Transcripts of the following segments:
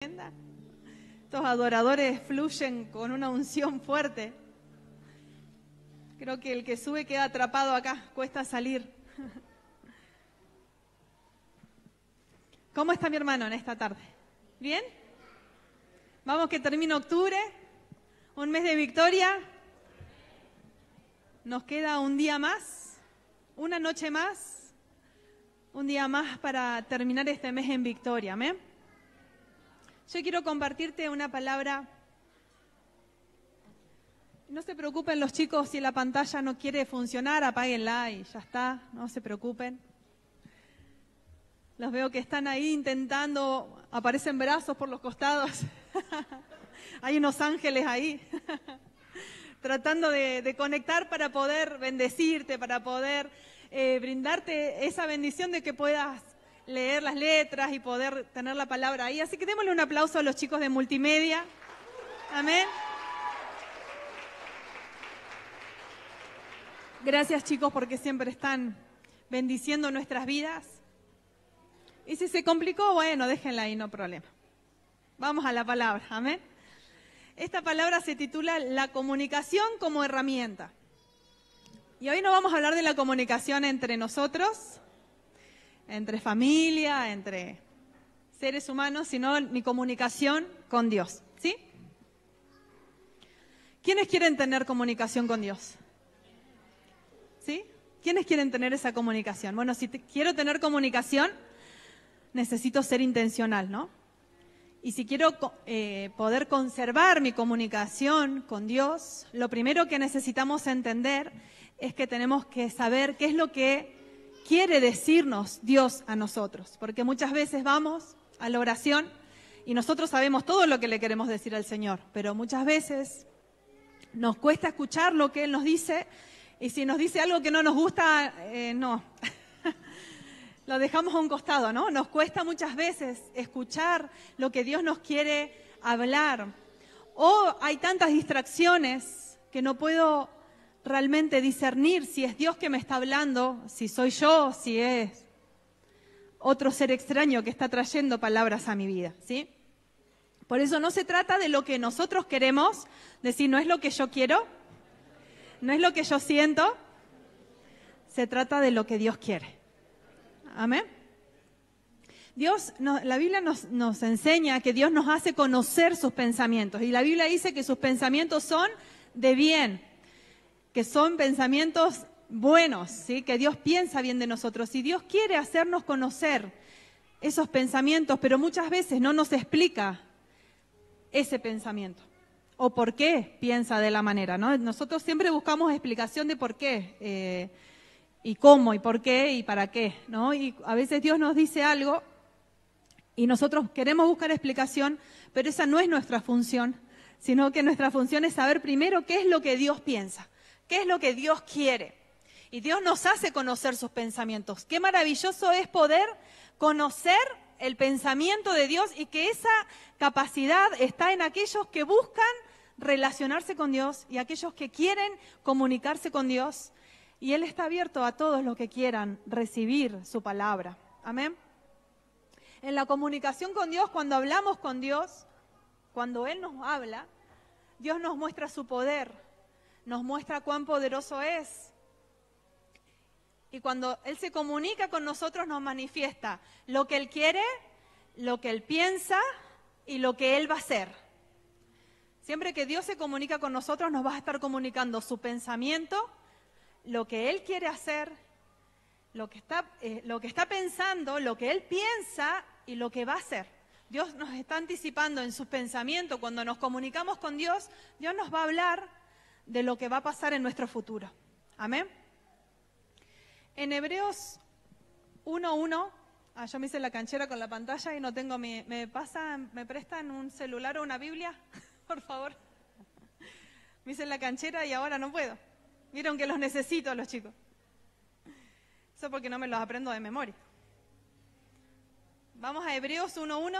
Estos adoradores fluyen con una unción fuerte. Creo que el que sube queda atrapado acá, cuesta salir. ¿Cómo está mi hermano en esta tarde? ¿Bien? Vamos que termina octubre, un mes de victoria. Nos queda un día más, una noche más, un día más para terminar este mes en victoria. ¿Amén? Yo quiero compartirte una palabra. No se preocupen los chicos si la pantalla no quiere funcionar, apáguenla y ya está, no se preocupen. Los veo que están ahí intentando, aparecen brazos por los costados. Hay unos ángeles ahí, tratando de conectar para poder bendecirte, para poder brindarte esa bendición de que puedas leer las letras y poder tener la palabra ahí. Así que démosle un aplauso a los chicos de multimedia. Amén. Gracias, chicos, porque siempre están bendiciendo nuestras vidas. Y si se complicó, bueno, déjenla ahí, no problema. Vamos a la palabra, amén. Esta palabra se titula La comunicación como herramienta. Y hoy no vamos a hablar de la comunicación entre nosotros, entre familia, entre seres humanos, sino mi comunicación con Dios, ¿sí? ¿Quiénes quieren tener comunicación con Dios? ¿Sí? ¿Quiénes quieren tener esa comunicación? Bueno, si quiero tener comunicación, necesito ser intencional, ¿no? Y si quiero poder conservar mi comunicación con Dios, lo primero que necesitamos entender es que tenemos que saber qué es lo que quiere decirnos Dios a nosotros. Porque muchas veces vamos a la oración y nosotros sabemos todo lo que le queremos decir al Señor, pero muchas veces nos cuesta escuchar lo que Él nos dice. Y si nos dice algo que no nos gusta, no, lo dejamos a un costado, ¿no? Nos cuesta muchas veces escuchar lo que Dios nos quiere hablar. O hay tantas distracciones que no puedo realmente discernir si es Dios que me está hablando, si soy yo, si es otro ser extraño que está trayendo palabras a mi vida, ¿sí? Por eso no se trata de lo que nosotros queremos, decir, no es lo que yo quiero, no es lo que yo siento, se trata de lo que Dios quiere. Amén. La Biblia nos enseña que Dios nos hace conocer sus pensamientos. Y la Biblia dice que sus pensamientos son de bien, que son pensamientos buenos, ¿sí? Que Dios piensa bien de nosotros. Y Dios quiere hacernos conocer esos pensamientos, pero muchas veces no nos explica ese pensamiento. O por qué piensa de la manera, ¿no? Nosotros siempre buscamos explicación de por qué, y cómo, y por qué, y para qué, ¿no? Y a veces Dios nos dice algo y nosotros queremos buscar explicación, pero esa no es nuestra función, sino que nuestra función es saber primero qué es lo que Dios piensa, qué es lo que Dios quiere. Y Dios nos hace conocer sus pensamientos. Qué maravilloso es poder conocer el pensamiento de Dios y que esa capacidad está en aquellos que buscan relacionarse con Dios y aquellos que quieren comunicarse con Dios. Y Él está abierto a todos los que quieran recibir su palabra. Amén. En la comunicación con Dios, cuando hablamos con Dios, cuando Él nos habla, Dios nos muestra su poder, nos muestra cuán poderoso es. Y cuando Él se comunica con nosotros, nos manifiesta lo que Él quiere, lo que Él piensa y lo que Él va a hacer. Siempre que Dios se comunica con nosotros, nos va a estar comunicando su pensamiento, lo que Él quiere hacer, lo que está pensando, lo que Él piensa y lo que va a hacer. Dios nos está anticipando en sus pensamientos. Cuando nos comunicamos con Dios, Dios nos va a hablar de lo que va a pasar en nuestro futuro. Amén. En Hebreos 1:1, yo me hice la canchera con la pantalla y no tengo ¿me prestan un celular o una Biblia? Por favor. Me hice la canchera y ahora no puedo. Vieron que los necesito los chicos. Eso porque no me los aprendo de memoria. Vamos a Hebreos 1:1.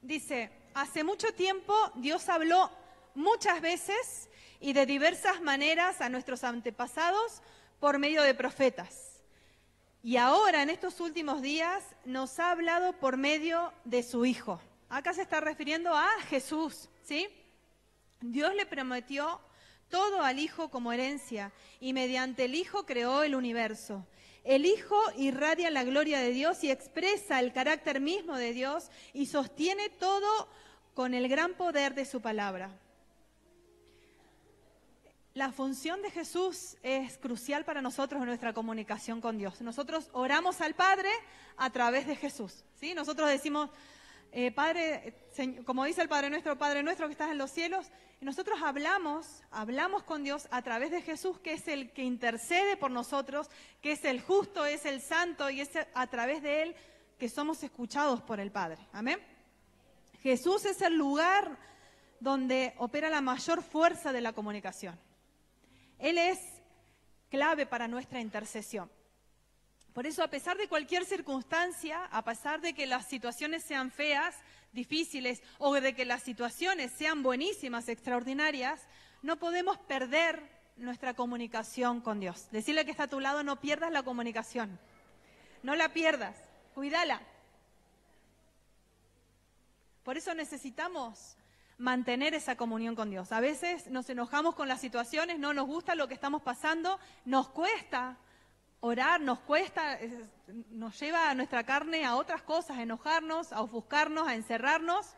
Dice, hace mucho tiempo Dios habló muchas veces y de diversas maneras a nuestros antepasados por medio de profetas. Y ahora, en estos últimos días, nos ha hablado por medio de su Hijo. Acá se está refiriendo a Jesús, ¿sí? Dios le prometió todo al Hijo como herencia y mediante el Hijo creó el universo. El Hijo irradia la gloria de Dios y expresa el carácter mismo de Dios y sostiene todo con el gran poder de su palabra. La función de Jesús es crucial para nosotros en nuestra comunicación con Dios. Nosotros oramos al Padre a través de Jesús, ¿sí? Nosotros decimos, Padre, como dice el Padre nuestro que estás en los cielos, y nosotros hablamos con Dios a través de Jesús, que es el que intercede por nosotros, que es el justo, es el santo, y es a través de Él que somos escuchados por el Padre. Amén. Jesús es el lugar donde opera la mayor fuerza de la comunicación. Él es clave para nuestra intercesión. Por eso, a pesar de cualquier circunstancia, a pesar de que las situaciones sean feas, difíciles, o de que las situaciones sean buenísimas, extraordinarias, no podemos perder nuestra comunicación con Dios. Decirle que está a tu lado, no pierdas la comunicación. No la pierdas, cuídala. Por eso necesitamos mantener esa comunión con Dios. A veces nos enojamos con las situaciones, no nos gusta lo que estamos pasando, nos cuesta orar, nos lleva a nuestra carne a otras cosas, a enojarnos, a ofuscarnos, a encerrarnos,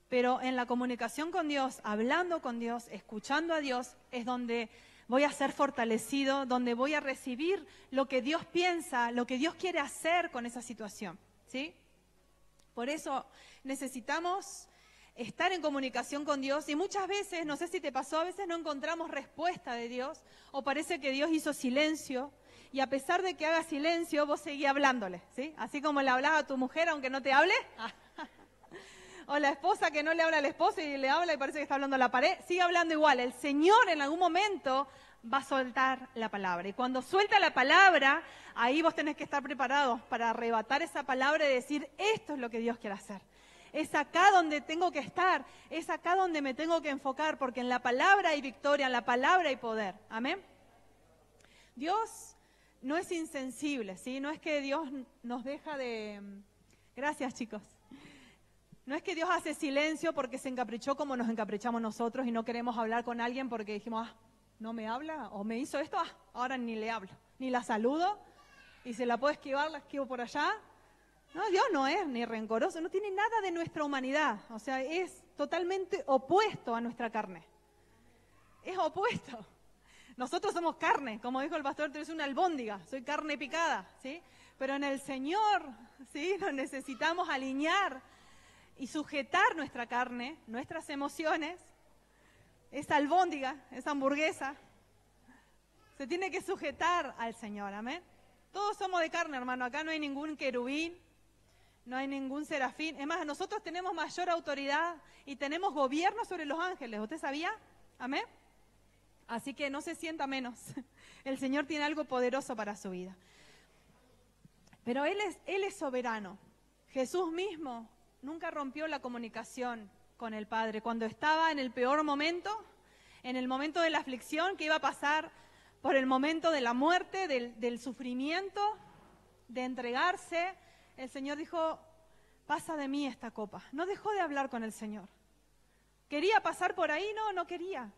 pero en la comunicación con Dios, hablando con Dios, escuchando a Dios, es donde voy a ser fortalecido, donde voy a recibir lo que Dios piensa, lo que Dios quiere hacer con esa situación, ¿sí? Por eso necesitamos estar en comunicación con Dios y muchas veces, no sé si te pasó, a veces no encontramos respuesta de Dios o parece que Dios hizo silencio y a pesar de que haga silencio, vos seguís hablándole, ¿sí? Así como le hablas a tu mujer aunque no te hable, o la esposa que no le habla al esposo y le habla y parece que está hablando a la pared, sigue hablando igual. El Señor en algún momento va a soltar la palabra y cuando suelta la palabra, ahí vos tenés que estar preparados para arrebatar esa palabra y decir, esto es lo que Dios quiere hacer. Es acá donde tengo que estar, es acá donde me tengo que enfocar, porque en la palabra hay victoria, en la palabra hay poder. Amén. Dios no es insensible, ¿sí? No es que Dios nos deja de... Gracias, chicos. No es que Dios hace silencio porque se encaprichó como nos encaprichamos nosotros y no queremos hablar con alguien porque dijimos, no me habla o me hizo esto, ahora ni le hablo, ni la saludo y se la puedo esquivar, la esquivo por allá. No, Dios no es ni rencoroso, no tiene nada de nuestra humanidad, o sea, es totalmente opuesto a nuestra carne. Es opuesto. Nosotros somos carne, como dijo el pastor, tú eres una albóndiga, soy carne picada, ¿sí? Pero en el Señor, ¿sí? Nos necesitamos alinear y sujetar nuestra carne, nuestras emociones, esa albóndiga, esa hamburguesa, se tiene que sujetar al Señor, amén. Todos somos de carne, hermano, acá no hay ningún querubín, no hay ningún serafín. Es más, nosotros tenemos mayor autoridad y tenemos gobierno sobre los ángeles. ¿Usted sabía? Amén. Así que no se sienta menos. El Señor tiene algo poderoso para su vida. Pero Él es soberano. Jesús mismo nunca rompió la comunicación con el Padre. Cuando estaba en el peor momento, en el momento de la aflicción, que iba a pasar por el momento de la muerte, del sufrimiento, de entregarse, el Señor dijo, pasa de mí esta copa. No dejó de hablar con el Señor. ¿Quería pasar por ahí? No quería.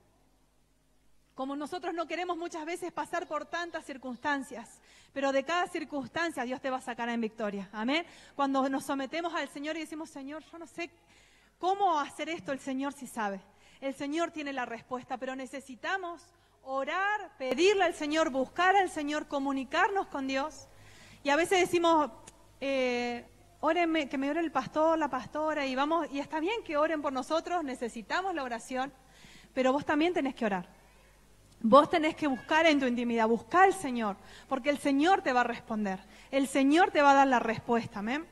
Como nosotros no queremos muchas veces pasar por tantas circunstancias, pero de cada circunstancia Dios te va a sacar en victoria. Amén. Cuando nos sometemos al Señor y decimos, Señor, yo no sé cómo hacer esto, el Señor sí sabe. El Señor tiene la respuesta, pero necesitamos orar, pedirle al Señor, buscar al Señor, comunicarnos con Dios. Y a veces decimos, órenme, que me ore el pastor, la pastora, y está bien que oren por nosotros, necesitamos la oración, pero vos también tenés que orar. Vos tenés que buscar en tu intimidad, buscar al Señor, porque el Señor te va a responder, el Señor te va a dar la respuesta, amén.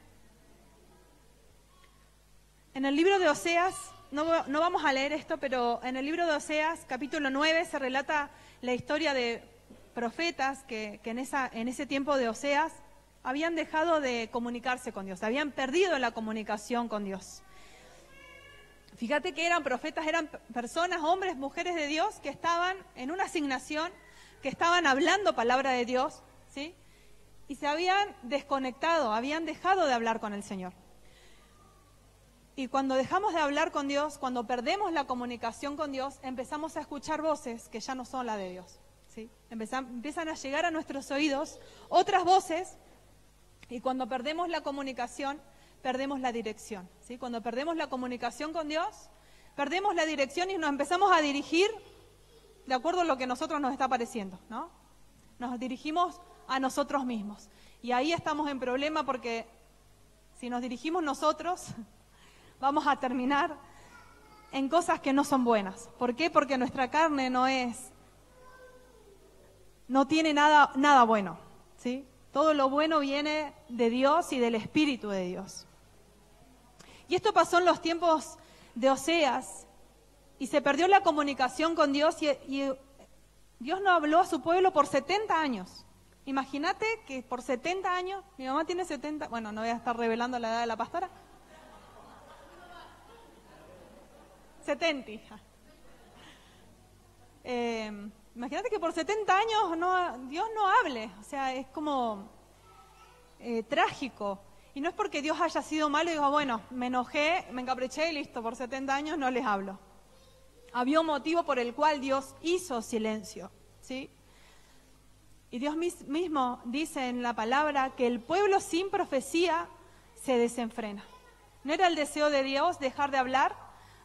En el libro de Oseas, no vamos a leer esto, pero en el libro de Oseas, capítulo 9, se relata la historia de profetas que en ese tiempo de Oseas habían dejado de comunicarse con Dios, habían perdido la comunicación con Dios. Fíjate que eran profetas, eran personas, hombres, mujeres de Dios que estaban en una asignación, que estaban hablando palabra de Dios, ¿sí? Y se habían desconectado, habían dejado de hablar con el Señor. Y cuando dejamos de hablar con Dios, cuando perdemos la comunicación con Dios, empezamos a escuchar voces que ya no son las de Dios, ¿sí? Empiezan a llegar a nuestros oídos otras voces, y cuando perdemos la comunicación, perdemos la dirección, ¿sí? Cuando perdemos la comunicación con Dios, perdemos la dirección y nos empezamos a dirigir de acuerdo a lo que a nosotros nos está pareciendo, ¿no? Nos dirigimos a nosotros mismos. Y ahí estamos en problema, porque si nos dirigimos nosotros, vamos a terminar en cosas que no son buenas. ¿Por qué? Porque nuestra carne no tiene nada bueno, ¿sí? Todo lo bueno viene de Dios y del Espíritu de Dios. Y esto pasó en los tiempos de Oseas, y se perdió la comunicación con Dios, y Dios no habló a su pueblo por 70 años. Imagínate que por 70 años, mi mamá tiene 70, bueno, no voy a estar revelando la edad de la pastora. 70, hija. Imagínate que por 70 años Dios no hable, o sea, es como trágico. Y no es porque Dios haya sido malo y digo, bueno, me enojé, me encapriché y listo, por 70 años no les hablo. Había un motivo por el cual Dios hizo silencio, ¿sí? Y Dios mismo dice en la palabra que el pueblo sin profecía se desenfrena. No era el deseo de Dios dejar de hablar,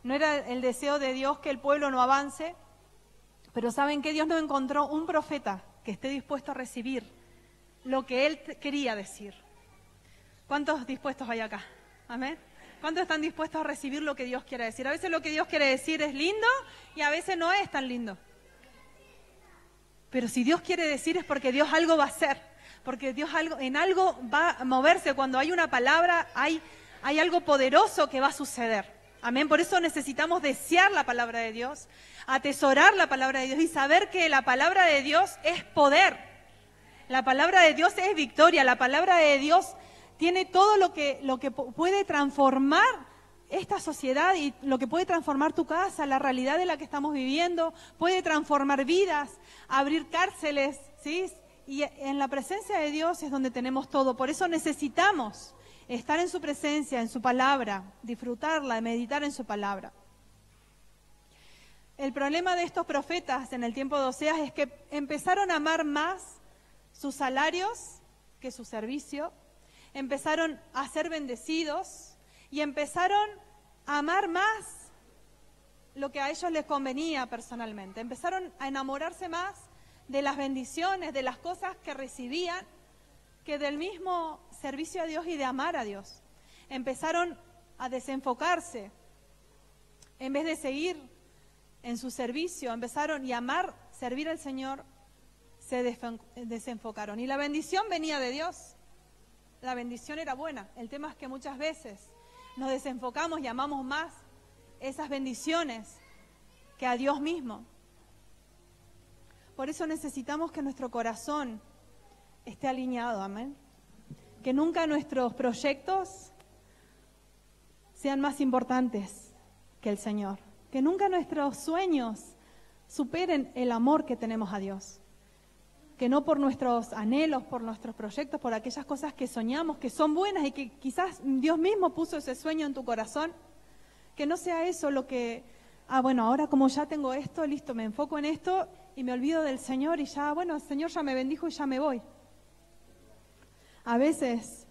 no era el deseo de Dios que el pueblo no avance, pero ¿saben qué? Dios no encontró un profeta que esté dispuesto a recibir lo que Él quería decir. ¿Cuántos dispuestos hay acá? ¿Amén? ¿Cuántos están dispuestos a recibir lo que Dios quiere decir? A veces lo que Dios quiere decir es lindo y a veces no es tan lindo. Pero si Dios quiere decir es porque Dios algo va a hacer, porque Dios en algo va a moverse. Cuando hay una palabra, hay algo poderoso que va a suceder. Amén. Por eso necesitamos desear la palabra de Dios, atesorar la palabra de Dios y saber que la palabra de Dios es poder. La palabra de Dios es victoria. La palabra de Dios tiene todo lo que puede transformar esta sociedad y lo que puede transformar tu casa, la realidad de la que estamos viviendo, puede transformar vidas, abrir cárceles, ¿sí? Y en la presencia de Dios es donde tenemos todo. Por eso necesitamos estar en su presencia, en su palabra, disfrutarla, meditar en su palabra. El problema de estos profetas en el tiempo de Oseas es que empezaron a amar más sus salarios que su servicio, empezaron a ser bendecidos y empezaron a amar más lo que a ellos les convenía personalmente. Empezaron a enamorarse más de las bendiciones, de las cosas que recibían, que del mismo servicio a Dios y de amar a Dios. Empezaron a desenfocarse. En vez de seguir en su servicio, empezaron y amar, servir al Señor, se desenfocaron. Y la bendición venía de Dios. La bendición era buena. El tema es que muchas veces nos desenfocamos y amamos más esas bendiciones que a Dios mismo. Por eso necesitamos que nuestro corazón esté alineado, amén. Que nunca nuestros proyectos sean más importantes que el Señor. Que nunca nuestros sueños superen el amor que tenemos a Dios. Que no por nuestros anhelos, por nuestros proyectos, por aquellas cosas que soñamos, que son buenas y que quizás Dios mismo puso ese sueño en tu corazón, que no sea eso lo que, bueno, ahora como ya tengo esto, listo, me enfoco en esto y me olvido del Señor y ya, bueno, el Señor ya me bendijo y ya me voy. A veces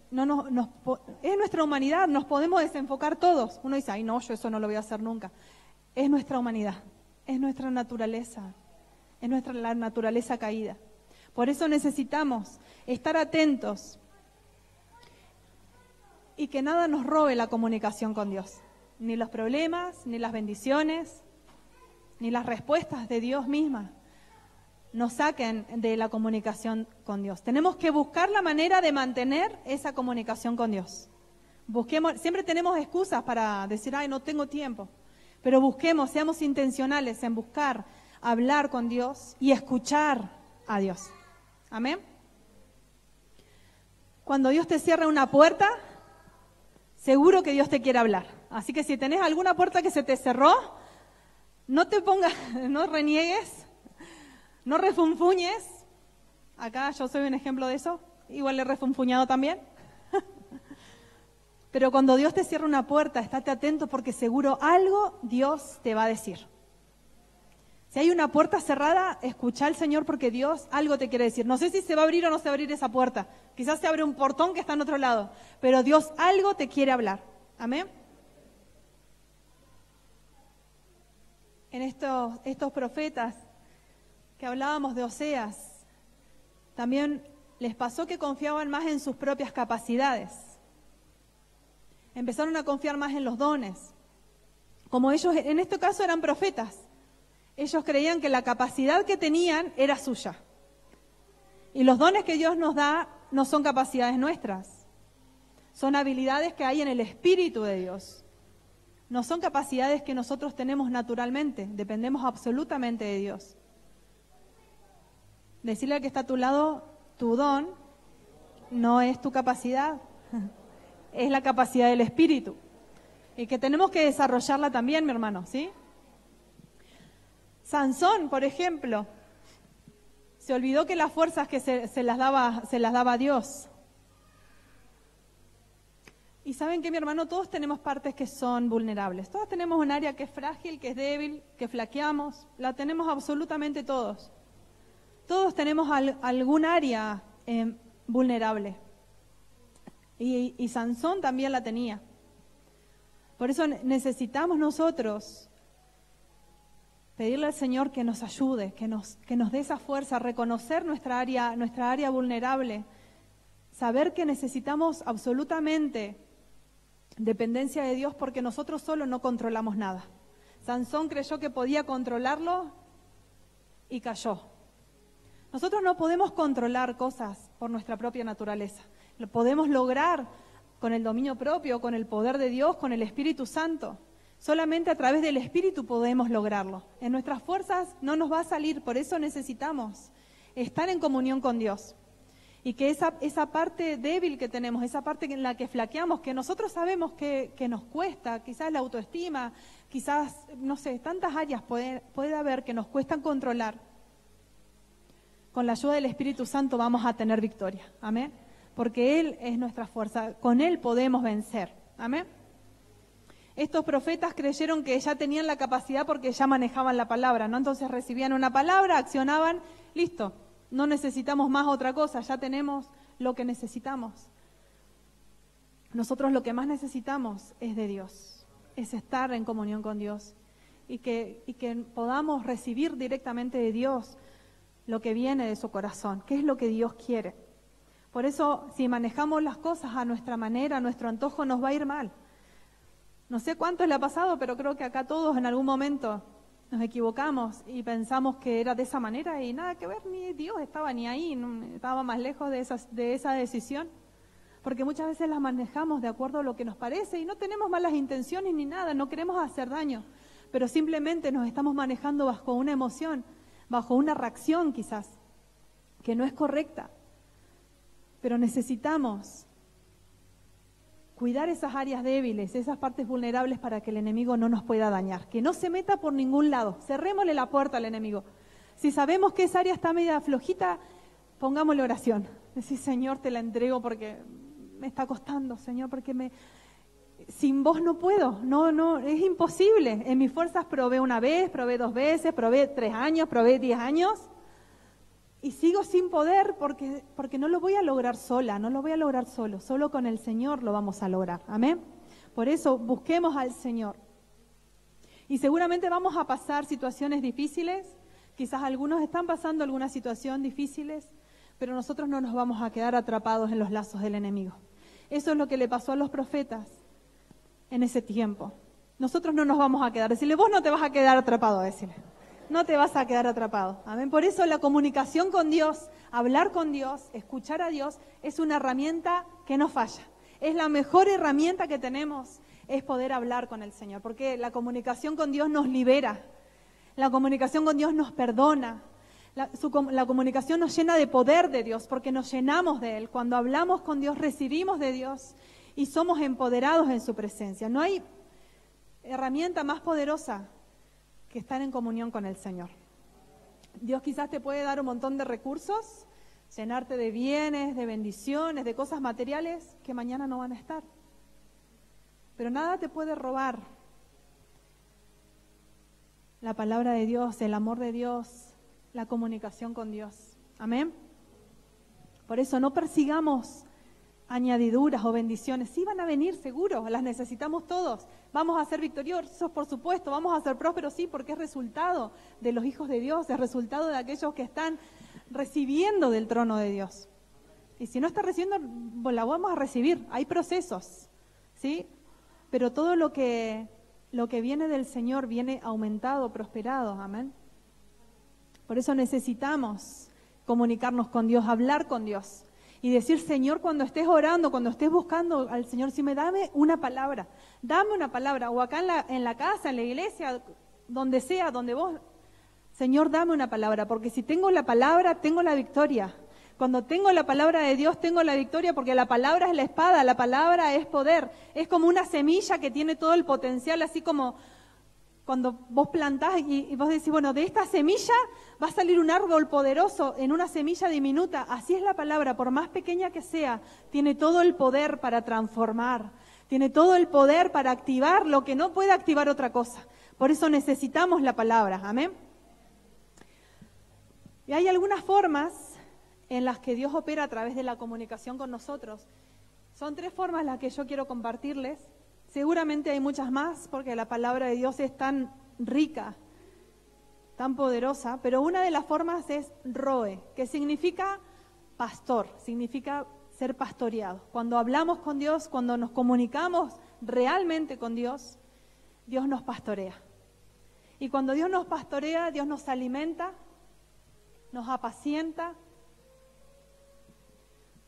es nuestra humanidad, nos podemos desenfocar todos. Uno dice, ay no, yo eso no lo voy a hacer nunca. Es nuestra humanidad, es nuestra naturaleza, es la naturaleza caída. Por eso necesitamos estar atentos y que nada nos robe la comunicación con Dios. Ni los problemas, ni las bendiciones, ni las respuestas de Dios misma nos saquen de la comunicación con Dios. Tenemos que buscar la manera de mantener esa comunicación con Dios. Siempre tenemos excusas para decir, ay, no tengo tiempo. Pero seamos intencionales en buscar, hablar con Dios y escuchar a Dios. Amén. Cuando Dios te cierra una puerta, seguro que Dios te quiere hablar. Así que si tenés alguna puerta que se te cerró, no reniegues, No refunfuñes. Acá yo soy un ejemplo de eso. Igual he refunfuñado también. Pero cuando Dios te cierra una puerta, estate atento porque seguro algo Dios te va a decir. Si hay una puerta cerrada, escucha al Señor porque Dios algo te quiere decir. No sé si se va a abrir o no se va a abrir esa puerta. Quizás se abre un portón que está en otro lado. Pero Dios algo te quiere hablar. Amén. En estos profetas que hablábamos de Oseas, también les pasó que confiaban más en sus propias capacidades. Empezaron a confiar más en los dones. Como ellos, en este caso, eran profetas. Ellos creían que la capacidad que tenían era suya. Y los dones que Dios nos da no son capacidades nuestras. Son habilidades que hay en el Espíritu de Dios. No son capacidades que nosotros tenemos naturalmente. Dependemos absolutamente de Dios. Decirle al que está a tu lado, tu don no es tu capacidad. Es la capacidad del Espíritu. Y que tenemos que desarrollarla también, mi hermano, ¿sí? Sansón, por ejemplo, se olvidó que las fuerzas que se las daba Dios. Y saben que, mi hermano, todos tenemos partes que son vulnerables. Todos tenemos un área que es frágil, que es débil, que flaqueamos. La tenemos absolutamente todos. Todos tenemos algún área vulnerable. Y Sansón también la tenía. Por eso necesitamos nosotros pedirle al Señor que nos ayude, que nos dé esa fuerza, reconocer nuestra área vulnerable, saber que necesitamos absolutamente dependencia de Dios porque nosotros solos no controlamos nada. Sansón creyó que podía controlarlo y cayó. Nosotros no podemos controlar cosas por nuestra propia naturaleza. Lo podemos lograr con el dominio propio, con el poder de Dios, con el Espíritu Santo. Solamente a través del Espíritu podemos lograrlo. En nuestras fuerzas no nos va a salir, por eso necesitamos estar en comunión con Dios. Y que esa parte débil que tenemos, esa parte en la que flaqueamos, que nosotros sabemos que nos cuesta, quizás la autoestima, quizás, no sé, tantas áreas puede haber que nos cuestan controlar. Con la ayuda del Espíritu Santo vamos a tener victoria. Amén. Porque Él es nuestra fuerza, con Él podemos vencer. Amén. Estos profetas creyeron que ya tenían la capacidad porque ya manejaban la palabra, ¿no? Entonces recibían una palabra, accionaban, listo, no necesitamos más otra cosa, ya tenemos lo que necesitamos. Nosotros lo que más necesitamos es de Dios, es estar en comunión con Dios y que podamos recibir directamente de Dios lo que viene de su corazón, qué es lo que Dios quiere. Por eso, si manejamos las cosas a nuestra manera, a nuestro antojo, nos va a ir mal. No sé cuánto le ha pasado, pero creo que acá todos en algún momento nos equivocamos y pensamos que era de esa manera y nada que ver, ni Dios estaba ni ahí, estaba más lejos de esa decisión. Porque muchas veces las manejamos de acuerdo a lo que nos parece y no tenemos malas intenciones ni nada, no queremos hacer daño, pero simplemente nos estamos manejando bajo una emoción, bajo una reacción quizás, que no es correcta. Pero necesitamos cuidar esas áreas débiles, esas partes vulnerables para que el enemigo no nos pueda dañar, que no se meta por ningún lado, cerrémosle la puerta al enemigo. Si sabemos que esa área está media flojita, pongámosle oración. Decir, Señor, te la entrego porque me está costando, Señor, porque sin vos no puedo, no, es imposible. En mis fuerzas probé una vez, probé 2 veces, probé 3 años, probé 10 años. Y sigo sin poder porque no lo voy a lograr sola, no lo voy a lograr solo con el Señor lo vamos a lograr, amén. Por eso busquemos al Señor. Y seguramente vamos a pasar situaciones difíciles, quizás algunos están pasando alguna situación difíciles, pero nosotros no nos vamos a quedar atrapados en los lazos del enemigo. Eso es lo que le pasó a los profetas en ese tiempo. Nosotros no nos vamos a quedar, decirle, vos no te vas a quedar atrapado, decirle. No te vas a quedar atrapado. Amén. Por eso la comunicación con Dios, hablar con Dios, escuchar a Dios, es una herramienta que no falla. Es la mejor herramienta que tenemos, es poder hablar con el Señor. Porque la comunicación con Dios nos libera. La comunicación con Dios nos perdona. La comunicación nos llena de poder de Dios, porque nos llenamos de Él. Cuando hablamos con Dios, recibimos de Dios y somos empoderados en su presencia. No hay herramienta más poderosa que estar en comunión con el Señor. Dios quizás te puede dar un montón de recursos, llenarte de bienes, de bendiciones, de cosas materiales que mañana no van a estar. Pero nada te puede robar la palabra de Dios, el amor de Dios, la comunicación con Dios. Amén. Por eso no persigamos añadiduras o bendiciones. Sí van a venir, seguro, las necesitamos todos. Vamos a ser victoriosos, por supuesto, vamos a ser prósperos, sí, porque es resultado de los hijos de Dios, es resultado de aquellos que están recibiendo del trono de Dios. Y si no está recibiendo, la vamos a recibir. Hay procesos, ¿sí? Pero todo lo que viene del Señor viene aumentado, prosperado. Amén. Por eso necesitamos comunicarnos con Dios, hablar con Dios. Y decir, Señor, cuando estés orando, cuando estés buscando al Señor, si me dame una palabra, o acá en la casa, en la iglesia, donde sea, donde vos, Señor, dame una palabra, porque si tengo la palabra, tengo la victoria. Cuando tengo la palabra de Dios, tengo la victoria, porque la palabra es la espada, la palabra es poder. Es como una semilla que tiene todo el potencial, así como cuando vos plantás y vos decís, bueno, de esta semilla va a salir un árbol poderoso en una semilla diminuta. Así es la palabra, por más pequeña que sea, tiene todo el poder para transformar, tiene todo el poder para activar lo que no puede activar otra cosa. Por eso necesitamos la palabra, amén. Y hay algunas formas en las que Dios opera a través de la comunicación con nosotros. Son 3 formas las que yo quiero compartirles. Seguramente hay muchas más, porque la palabra de Dios es tan rica, tan poderosa, pero una de las formas es roe, que significa pastor, significa ser pastoreado. Cuando hablamos con Dios, cuando nos comunicamos realmente con Dios, Dios nos pastorea. Y cuando Dios nos pastorea, Dios nos alimenta, nos apacienta.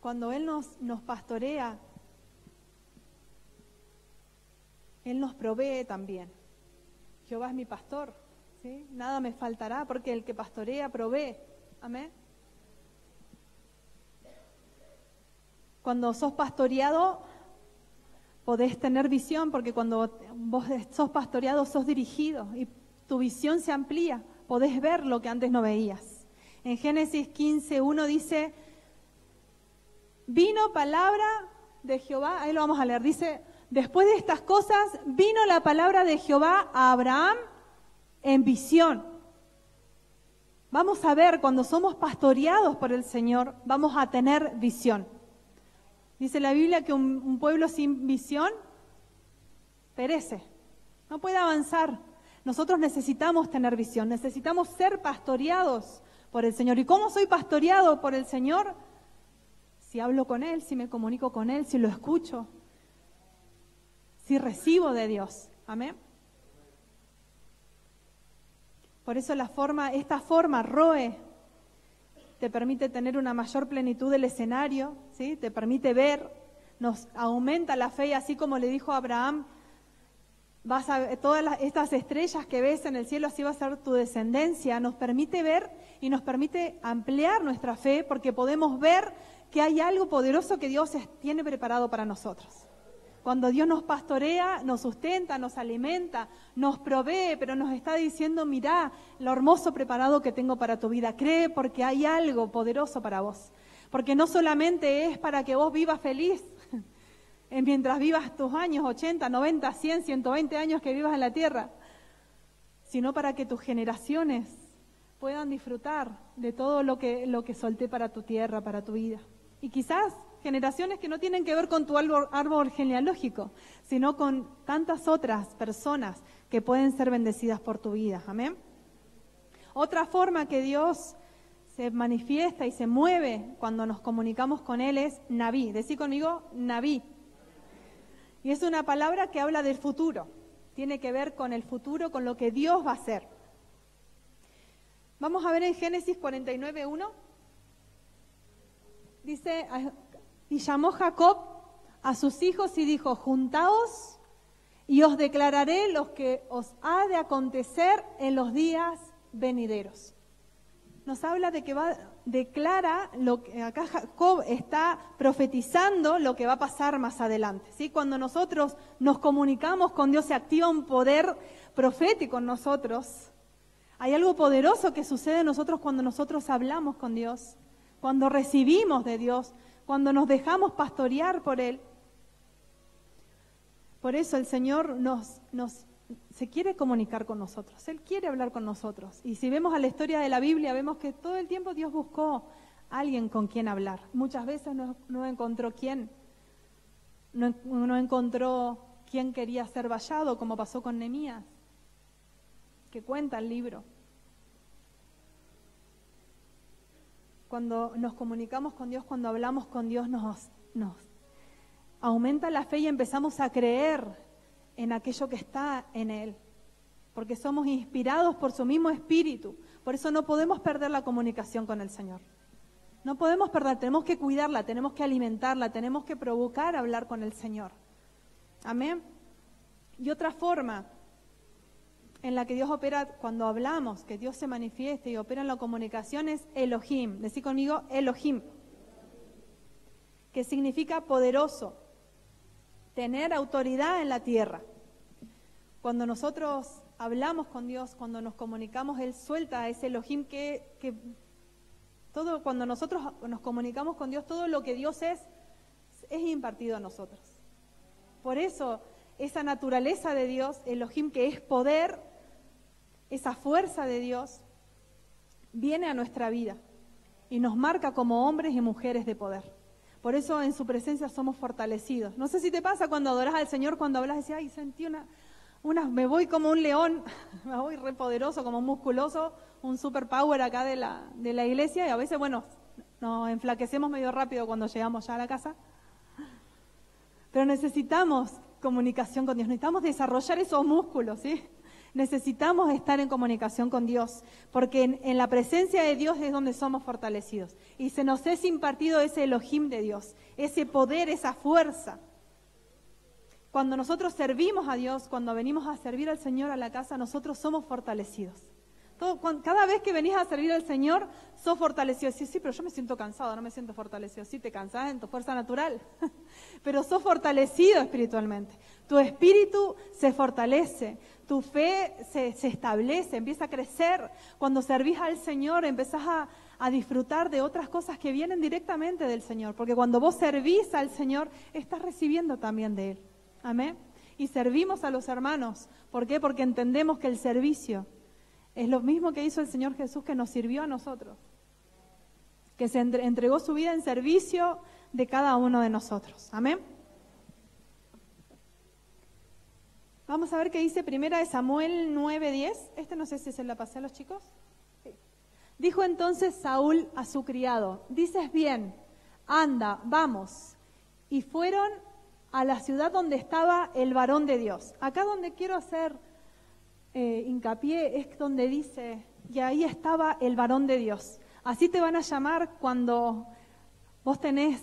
Cuando Él nos pastorea, Él nos provee también. Jehová es mi pastor, ¿sí? Nada me faltará, porque el que pastorea provee. Amén. Cuando sos pastoreado, podés tener visión, porque cuando vos sos pastoreado, sos dirigido y tu visión se amplía. Podés ver lo que antes no veías. En Génesis 15:1 dice, vino palabra de Jehová, ahí lo vamos a leer, dice, después de estas cosas vino la palabra de Jehová a Abraham en visión. Vamos a ver, cuando somos pastoreados por el Señor, vamos a tener visión. Dice la Biblia que un pueblo sin visión perece, no puede avanzar. Nosotros necesitamos tener visión, necesitamos ser pastoreados por el Señor. ¿Y cómo soy pastoreado por el Señor? Si hablo con Él, si me comunico con Él, si lo escucho, si recibo de Dios. Amén. Por eso esta forma, roe, te permite tener una mayor plenitud del escenario, ¿sí? Te permite ver, nos aumenta la fe, y así como le dijo a Abraham, vas a ver todas estas estrellas que ves en el cielo, así va a ser tu descendencia. Nos permite ver y nos permite ampliar nuestra fe, porque podemos ver que hay algo poderoso que Dios tiene preparado para nosotros. Cuando Dios nos pastorea, nos sustenta, nos alimenta, nos provee, pero nos está diciendo, mirá lo hermoso preparado que tengo para tu vida. Cree, porque hay algo poderoso para vos. Porque no solamente es para que vos vivas feliz, mientras vivas tus años, 80, 90, 100, 120 años que vivas en la tierra, sino para que tus generaciones puedan disfrutar de todo lo que solté para tu tierra, para tu vida. Y quizás generaciones que no tienen que ver con tu árbol genealógico, sino con tantas otras personas que pueden ser bendecidas por tu vida. Amén. Otra forma que Dios se manifiesta y se mueve cuando nos comunicamos con Él es Naví. Decí conmigo, Naví. Y es una palabra que habla del futuro. Tiene que ver con el futuro, con lo que Dios va a hacer. Vamos a ver en Génesis 49:1. Dice, y llamó Jacob a sus hijos y dijo, juntaos y os declararé lo que os ha de acontecer en los días venideros. Nos habla de que declara lo que acá Jacob está profetizando lo que va a pasar más adelante, ¿sí? Cuando nosotros nos comunicamos con Dios, se activa un poder profético en nosotros. Hay algo poderoso que sucede en nosotros cuando nosotros hablamos con Dios, cuando recibimos de Dios, cuando nos dejamos pastorear por Él. Por eso el Señor se quiere comunicar con nosotros, Él quiere hablar con nosotros. Y si vemos a la historia de la Biblia, vemos que todo el tiempo Dios buscó a alguien con quien hablar. Muchas veces no encontró quién, no encontró quién quería ser vallado, como pasó con Nehemías, que cuenta el libro. Cuando nos comunicamos con Dios, cuando hablamos con Dios, nos aumenta la fe y empezamos a creer en aquello que está en Él, porque somos inspirados por su mismo Espíritu. Por eso no podemos perder la comunicación con el Señor. No podemos perder, tenemos que cuidarla, tenemos que alimentarla, tenemos que provocar hablar con el Señor. Amén. Y otra forma en la que Dios opera cuando hablamos, que Dios se manifieste y opera en la comunicación, es Elohim. Decí conmigo, Elohim, que significa poderoso, tener autoridad en la tierra. Cuando nosotros hablamos con Dios, cuando nos comunicamos, Él suelta a ese Elohim cuando nosotros nos comunicamos con Dios, todo lo que Dios es impartido a nosotros. Por eso, esa naturaleza de Dios, Elohim, que es poder, esa fuerza de Dios, viene a nuestra vida y nos marca como hombres y mujeres de poder. Por eso en su presencia somos fortalecidos. No sé si te pasa cuando adoras al Señor, cuando hablas, decís, ay, sentí me voy como un león, me voy re poderoso, como musculoso, un superpower acá de la iglesia, y a veces, bueno, nos enflaquecemos medio rápido cuando llegamos ya a la casa. Pero necesitamos comunicación con Dios, necesitamos desarrollar esos músculos, ¿sí? Necesitamos estar en comunicación con Dios, porque en la presencia de Dios es donde somos fortalecidos. Y se nos es impartido ese Elohim de Dios, ese poder, esa fuerza. Cuando nosotros servimos a Dios, cuando venimos a servir al Señor a la casa, nosotros somos fortalecidos. Cada vez que venís a servir al Señor, sos fortalecido. Sí, pero yo me siento cansado, no me siento fortalecido. Sí, te cansás en tu fuerza natural, pero sos fortalecido espiritualmente. Tu espíritu se fortalece, tu fe se establece, empieza a crecer. Cuando servís al Señor, empezás a disfrutar de otras cosas que vienen directamente del Señor. Porque cuando vos servís al Señor, estás recibiendo también de Él. Amén. Y servimos a los hermanos. ¿Por qué? Porque entendemos que el servicio es lo mismo que hizo el Señor Jesús, que nos sirvió a nosotros, que se entregó su vida en servicio de cada uno de nosotros. Amén. Vamos a ver qué dice Primera de Samuel 9:10. No sé si se la pasé a los chicos. Sí. Dijo entonces Saúl a su criado, dices bien, anda, vamos. Y fueron a la ciudad donde estaba el varón de Dios. Acá donde quiero hacer hincapié es donde dice, y ahí estaba el varón de Dios. Así te van a llamar cuando vos tenés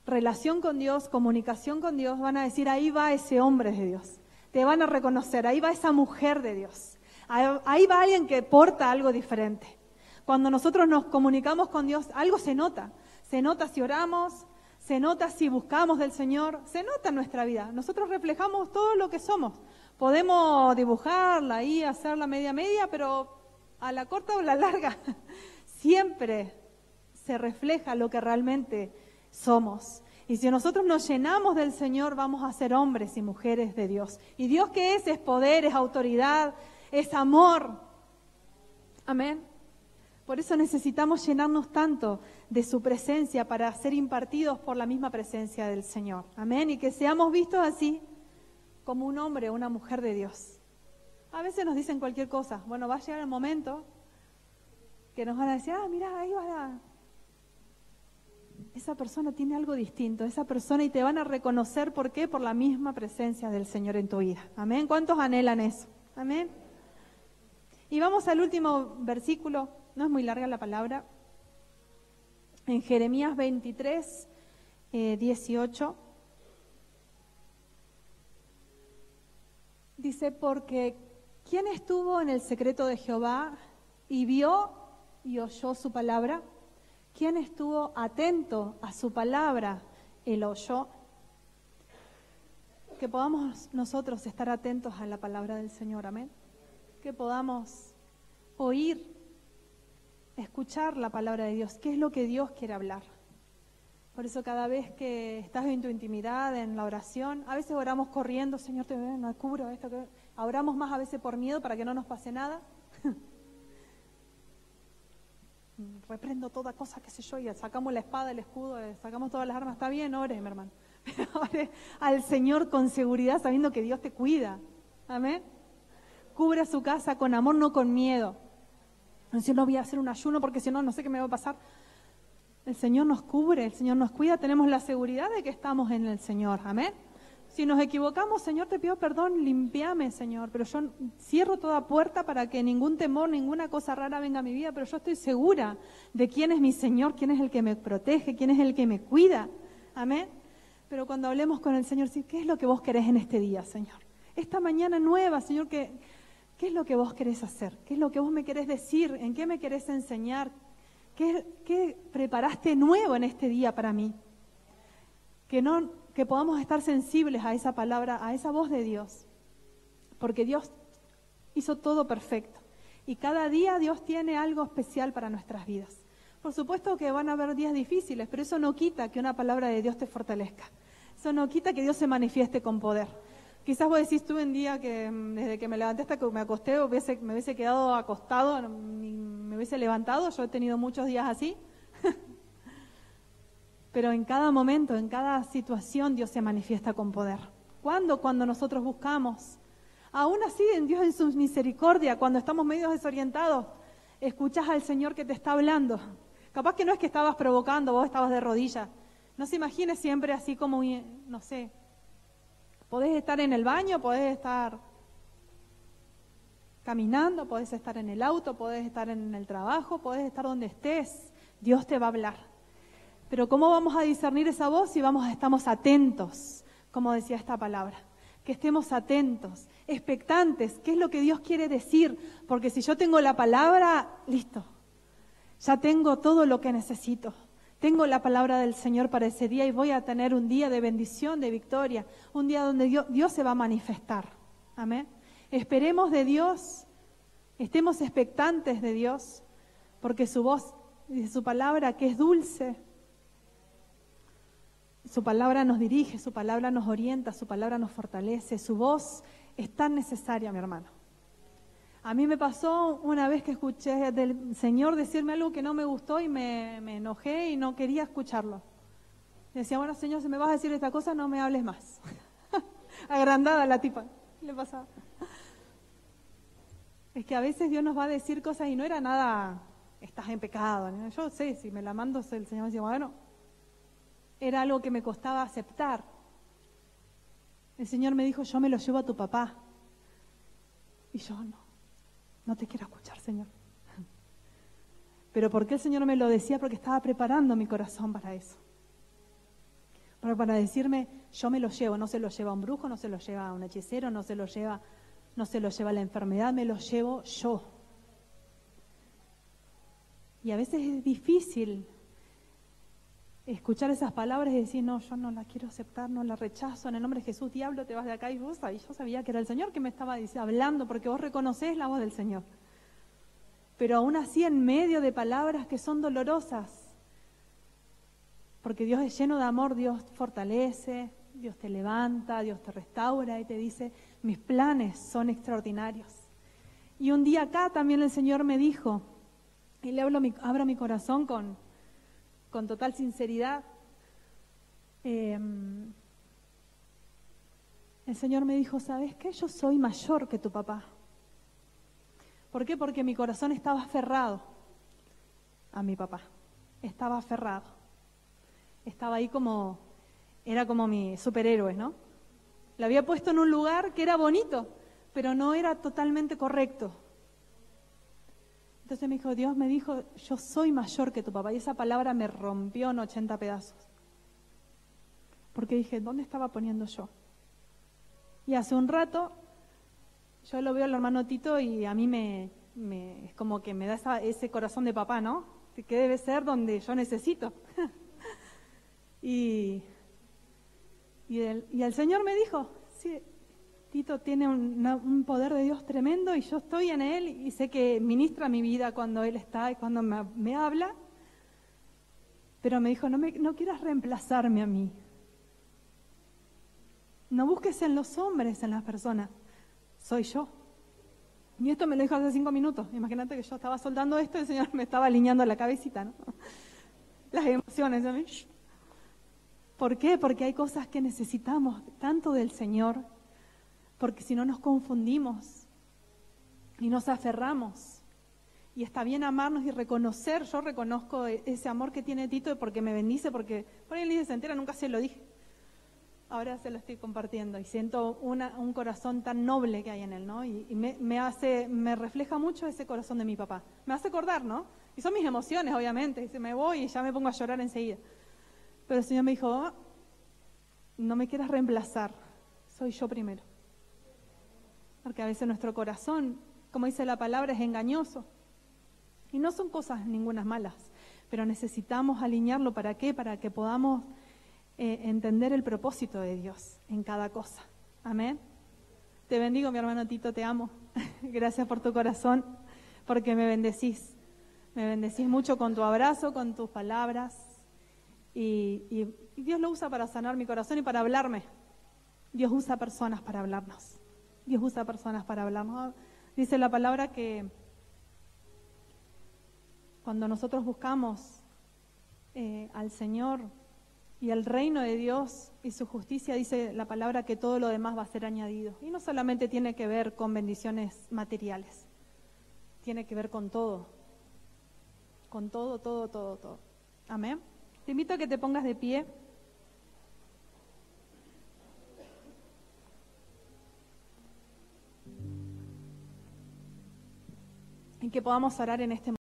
relación con Dios, comunicación con Dios, van a decir, ahí va ese hombre de Dios. Te van a reconocer, ahí va esa mujer de Dios. Ahí va alguien que porta algo diferente. Cuando nosotros nos comunicamos con Dios, algo se nota. Se nota si oramos, se nota si buscamos del Señor, se nota en nuestra vida. Nosotros reflejamos todo lo que somos. Podemos dibujarla y hacerla media, pero a la corta o la larga siempre se refleja lo que realmente somos. Y si nosotros nos llenamos del Señor, vamos a ser hombres y mujeres de Dios. ¿Y Dios qué es? Es poder, es autoridad, es amor. Amén. Por eso necesitamos llenarnos tanto de su presencia para ser impartidos por la misma presencia del Señor. Amén. Y que seamos vistos así, como un hombre o una mujer de Dios. A veces nos dicen cualquier cosa. Bueno, va a llegar el momento que nos van a decir, mirá, ahí va esa persona tiene algo distinto, esa persona, y te van a reconocer. ¿Por qué? Por la misma presencia del Señor en tu vida. Amén. ¿Cuántos anhelan eso? Amén. Y vamos al último versículo, no es muy larga la palabra, en Jeremías 23, 18. Dice, porque ¿quién estuvo en el secreto de Jehová y vio y oyó su palabra? ¿Quién estuvo atento a su palabra y lo oyó? Que podamos nosotros estar atentos a la palabra del Señor, amén. Que podamos oír, escuchar la palabra de Dios. ¿Qué es lo que Dios quiere hablar? Por eso cada vez que estás en tu intimidad, en la oración, a veces oramos corriendo, Señor, te veo, no cubro esto. Oramos más a veces por miedo para que no nos pase nada. Reprendo toda cosa, qué sé yo, y sacamos la espada, el escudo, sacamos todas las armas. Está bien, ore, mi hermano. Pero ore al Señor con seguridad, sabiendo que Dios te cuida. Amén. Cubre su casa con amor, no con miedo. No sé, no voy a hacer un ayuno porque si no, no sé qué me va a pasar. El Señor nos cubre, el Señor nos cuida, tenemos la seguridad de que estamos en el Señor. Amén. Si nos equivocamos, Señor, te pido perdón, limpiame, Señor, pero yo cierro toda puerta para que ningún temor, ninguna cosa rara venga a mi vida, pero yo estoy segura de quién es mi Señor, quién es el que me protege, quién es el que me cuida. Amén. Pero cuando hablemos con el Señor, sí, ¿qué es lo que vos querés en este día, Señor? Esta mañana nueva, Señor, ¿qué es lo que vos querés hacer? ¿Qué es lo que vos me querés decir? ¿En qué me querés enseñar? ¿Qué preparaste nuevo en este día para mí? Que podamos estar sensibles a esa palabra, a esa voz de Dios. Porque Dios hizo todo perfecto. Y cada día Dios tiene algo especial para nuestras vidas. Por supuesto que van a haber días difíciles, pero eso no quita que una palabra de Dios te fortalezca. Eso no quita que Dios se manifieste con poder. Quizás vos decís, tuve un día que desde que me levanté hasta que me acosté, me hubiese quedado acostado, ni me hubiese levantado. Yo he tenido muchos días así. Pero en cada momento, en cada situación, Dios se manifiesta con poder. ¿Cuándo? Cuando nosotros buscamos. Aún así, en Dios en su misericordia, cuando estamos medio desorientados, escuchas al Señor que te está hablando. Capaz que no es que estabas provocando, vos estabas de rodillas. No se imagine siempre así como, no sé, podés estar en el baño, podés estar caminando, podés estar en el auto, podés estar en el trabajo, podés estar donde estés. Dios te va a hablar. Pero ¿cómo vamos a discernir esa voz si estamos atentos, como decía esta palabra? Que estemos atentos, expectantes, ¿qué es lo que Dios quiere decir? Porque si yo tengo la palabra, listo, ya tengo todo lo que necesito. Tengo la palabra del Señor para ese día y voy a tener un día de bendición, de victoria, un día donde Dios se va a manifestar. Amén. Esperemos de Dios, estemos expectantes de Dios, porque su voz y su palabra, que es dulce, su palabra nos dirige, su palabra nos orienta, su palabra nos fortalece, su voz es tan necesaria, mi hermano. A mí me pasó una vez que escuché del Señor decirme algo que no me gustó y me enojé y no quería escucharlo. Decía, bueno, Señor, si me vas a decir esta cosa, no me hables más. Agrandada la tipa, le pasaba. Es que a veces Dios nos va a decir cosas y no era nada, estás en pecado, ¿no? Yo sé, si me la mando, el Señor me decía, bueno, era algo que me costaba aceptar. El Señor me dijo, yo me lo llevo a tu papá. Y yo, no te quiero escuchar, Señor. ¿Pero por qué el Señor me lo decía? Porque estaba preparando mi corazón para eso. Para decirme, yo me lo llevo, no se lo lleva a un brujo, no se lo lleva a un hechicero, no se lo lleva la enfermedad, me lo llevo yo. Y a veces es difícil escuchar esas palabras y decir, no, yo no la quiero aceptar, no la rechazo, en el nombre de Jesús, diablo, te vas de acá. Y yo sabía que era el Señor que me estaba hablando, porque vos reconocés la voz del Señor. Pero aún así, en medio de palabras que son dolorosas, porque Dios es lleno de amor, Dios fortalece, Dios te levanta, Dios te restaura y te dice, mis planes son extraordinarios. Y un día acá también el Señor me dijo, y le abro mi corazón con total sinceridad, el Señor me dijo, ¿sabes qué? Yo soy mayor que tu papá. ¿Por qué? Porque mi corazón estaba aferrado a mi papá. Estaba aferrado. Estaba ahí era como mi superhéroe, ¿no? Lo había puesto en un lugar que era bonito, pero no era totalmente correcto. Entonces Dios me dijo, yo soy mayor que tu papá. Y esa palabra me rompió en 80 pedazos. Porque dije, ¿dónde estaba poniendo yo? Y hace un rato, yo lo veo al hermano Tito y a mí es como que me da ese corazón de papá, ¿no? Que debe ser donde yo necesito. y el Señor me dijo, sí, Tito tiene un poder de Dios tremendo y yo estoy en él y sé que ministra mi vida cuando él está y cuando me habla. Pero me dijo, no quieras reemplazarme a mí. No busques en los hombres, en las personas. Soy yo. Y esto me lo dijo hace 5 minutos. Imagínate que yo estaba soldando esto y el Señor me estaba alineando la cabecita, ¿no? Las emociones. ¿No? ¿Por qué? Porque hay cosas que necesitamos tanto del Señor, porque si no nos confundimos y nos aferramos. Y está bien amarnos y reconocer, yo reconozco ese amor que tiene Tito porque me bendice, porque por ahí él ni se entera, nunca se lo dije. Ahora se lo estoy compartiendo y siento un corazón tan noble que hay en él, ¿no? Y me refleja mucho ese corazón de mi papá. Me hace acordar, ¿no? Y son mis emociones, obviamente. Y me voy y ya me pongo a llorar enseguida. Pero el Señor me dijo, oh, no me quieras reemplazar, soy yo primero. Porque a veces nuestro corazón, como dice la palabra, es engañoso. Y no son cosas ningunas malas, pero necesitamos alinearlo. ¿Para qué? Para que podamos entender el propósito de Dios en cada cosa. Amén. Te bendigo, mi hermano Tito, te amo. Gracias por tu corazón, porque me bendecís. Me bendecís mucho con tu abrazo, con tus palabras. Y Dios lo usa para sanar mi corazón y para hablarme. Dios usa personas para hablarnos. Dios usa personas para hablarnos. Dice la palabra que cuando nosotros buscamos al Señor y el reino de Dios y su justicia, dice la palabra que todo lo demás va a ser añadido. Y no solamente tiene que ver con bendiciones materiales, tiene que ver con todo. Con todo, todo, todo, todo. Amén. Te invito a que te pongas de pie. Y que podamos orar en este momento.